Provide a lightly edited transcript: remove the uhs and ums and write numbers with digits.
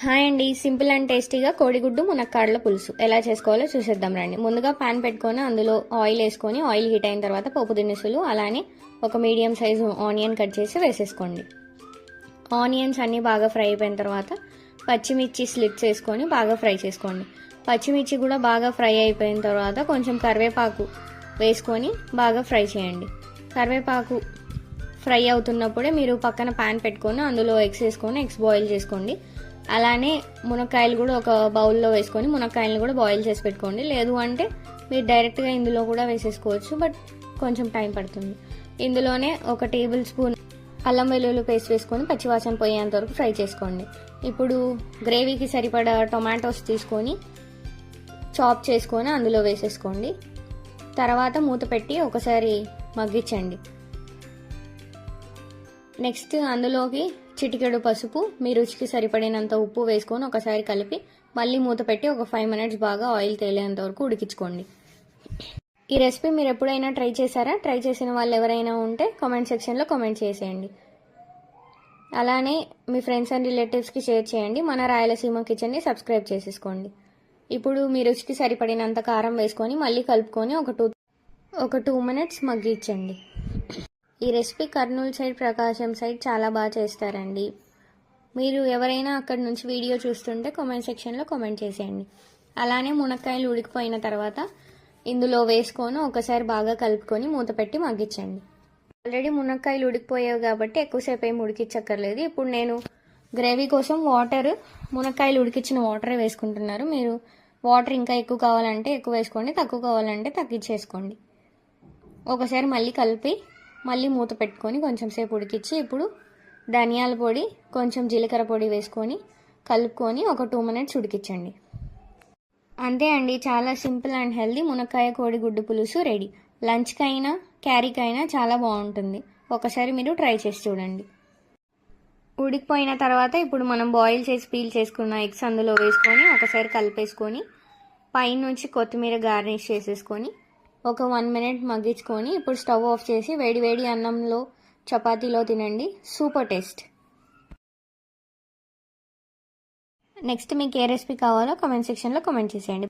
Hi అండి, simple and టేస్టీగా కోడిగుడ్డు మునక్కాడల పులుసు ఎలా చేసుకోవాలో చూసేద్దాం రండి. ముందుగా పాన్ పెట్టుకొని అందులో ఆయిల్ వేసుకొని ఆయిల్ హీట్ అయిన తర్వాత పోపు దినుసులు అలానే ఒక మీడియం సైజు ఆనియన్ కట్ చేసి వేసేసుకోండి. ఆనియన్స్ అన్నీ బాగా ఫ్రై అయిపోయిన తర్వాత పచ్చిమిర్చి స్లిట్స్ వేసుకొని బాగా ఫ్రై చేసుకోండి. పచ్చిమిర్చి కూడా బాగా ఫ్రై అయిపోయిన తర్వాత కొంచెం కరివేపాకు వేసుకొని బాగా ఫ్రై చేయండి. కరివేపాకు ఫ్రై అవుతున్నప్పుడే మీరు పక్కన పాన్ పెట్టుకొని అందులో ఎగ్స్ వేసుకొని ఎగ్స్ బాయిల్ చేసుకోండి. అలానే మునక్కాయలు కూడా ఒక బౌల్లో వేసుకొని మునక్కాయలను కూడా బాయిల్ చేసి పెట్టుకోండి. లేదు అంటే మీరు డైరెక్ట్గా ఇందులో కూడా వేసేసుకోవచ్చు, బట్ కొంచెం టైం పడుతుంది. ఇందులోనే ఒక టేబుల్ స్పూన్ అల్లం వెల్లుల్లి పేస్ట్ వేసుకొని పచ్చివాసన పోయేంత వరకు ఫ్రై చేసుకోండి. ఇప్పుడు గ్రేవీకి సరిపడా టొమాటోస్ తీసుకొని చాప్ చేసుకొని అందులో వేసేసుకోండి. తర్వాత మూత పెట్టి ఒకసారి మగ్గించండి. నెక్స్ట్ అందులోకి చిటికెడు పసుపు, మీ రుచికి సరిపడినంత ఉప్పు వేసుకొని ఒకసారి కలిపి మళ్ళీ మూత పెట్టి ఒక 5 minutes బాగా ఆయిల్ తేలేంత వరకు ఉడికించుకోండి. ఈ రెసిపీ మీరు ఎప్పుడైనా ట్రై చేశారా? ట్రై చేసిన వాళ్ళు ఎవరైనా ఉంటే కామెంట్ సెక్షన్లో కామెంట్ చేసేయండి. అలానే మీ ఫ్రెండ్స్ అండ్ రిలేటివ్స్కి షేర్ చేయండి. మన రాయలసీమ కిచెన్ని సబ్స్క్రైబ్ చేసేసుకోండి. ఇప్పుడు మీ రుచికి సరిపడినంత కారం వేసుకొని మళ్ళీ కలుపుకొని ఒక 2 minutes మగ్గించండి. ఈ రెసిపీ కర్నూలు సైడ్, ప్రకాశం సైడ్ చాలా బాగా చేస్తారండి. మీరు ఎవరైనా అక్కడి నుంచి వీడియో చూస్తుంటే కామెంట్ సెక్షన్లో కామెంట్ చేసేయండి. అలానే మునక్కాయలు ఉడికిపోయిన తర్వాత ఇందులో వేసుకొని ఒకసారి బాగా కలుపుకొని మూత పెట్టి మగ్గించండి. ఆల్రెడీ మునక్కాయలు ఉడికిపోయావు కాబట్టి ఎక్కువసేపు ఏమి ఉడికించక్కర్లేదు. ఇప్పుడు నేను గ్రేవీ కోసం మునక్కాయలు ఉడికించిన వాటరే వేసుకుంటున్నారు. మీరు వాటర్ ఇంకా ఎక్కువ కావాలంటే ఎక్కువ వేసుకోండి, తక్కువ కావాలంటే తగ్గించేసుకోండి. ఒకసారి మళ్ళీ కలిపి మళ్ళీ మూత పెట్టుకొని కొంచెం సేపు ఉడికించి ఇప్పుడు ధనియాల పొడి, కొంచెం జీలకర్ర పొడి వేసుకొని కలుపుకొని ఒక 2 minutes ఉడికించండి. అంతే అండి, చాలా సింపుల్ అండ్ హెల్దీ మునక్కాయ కోడిగుడ్డు పులుసు రెడీ. లంచ్కైనా క్యారీకైనా చాలా బాగుంటుంది. ఒకసారి మీరు ట్రై చేసి చూడండి. ఉడికిపోయిన తర్వాత ఇప్పుడు మనం బాయిల్ చేసి పీల్ చేసుకున్న ఎగ్స్ అందులో వేసుకొని ఒకసారి కలిపేసుకొని పైనుంచి కొత్తిమీర గార్నిష్ చేసేసుకొని ఒక 1 minute మగ్గించుకొని ఇప్పుడు స్టవ్ ఆఫ్ చేసి వేడి వేడి అన్నంలో చపాతీలో తినండి. Super taste. నెక్స్ట్ మీకు ఏ రెసిపీ కావాలో కామెంట్ సెక్షన్లో కామెంట్ చేసేయండి.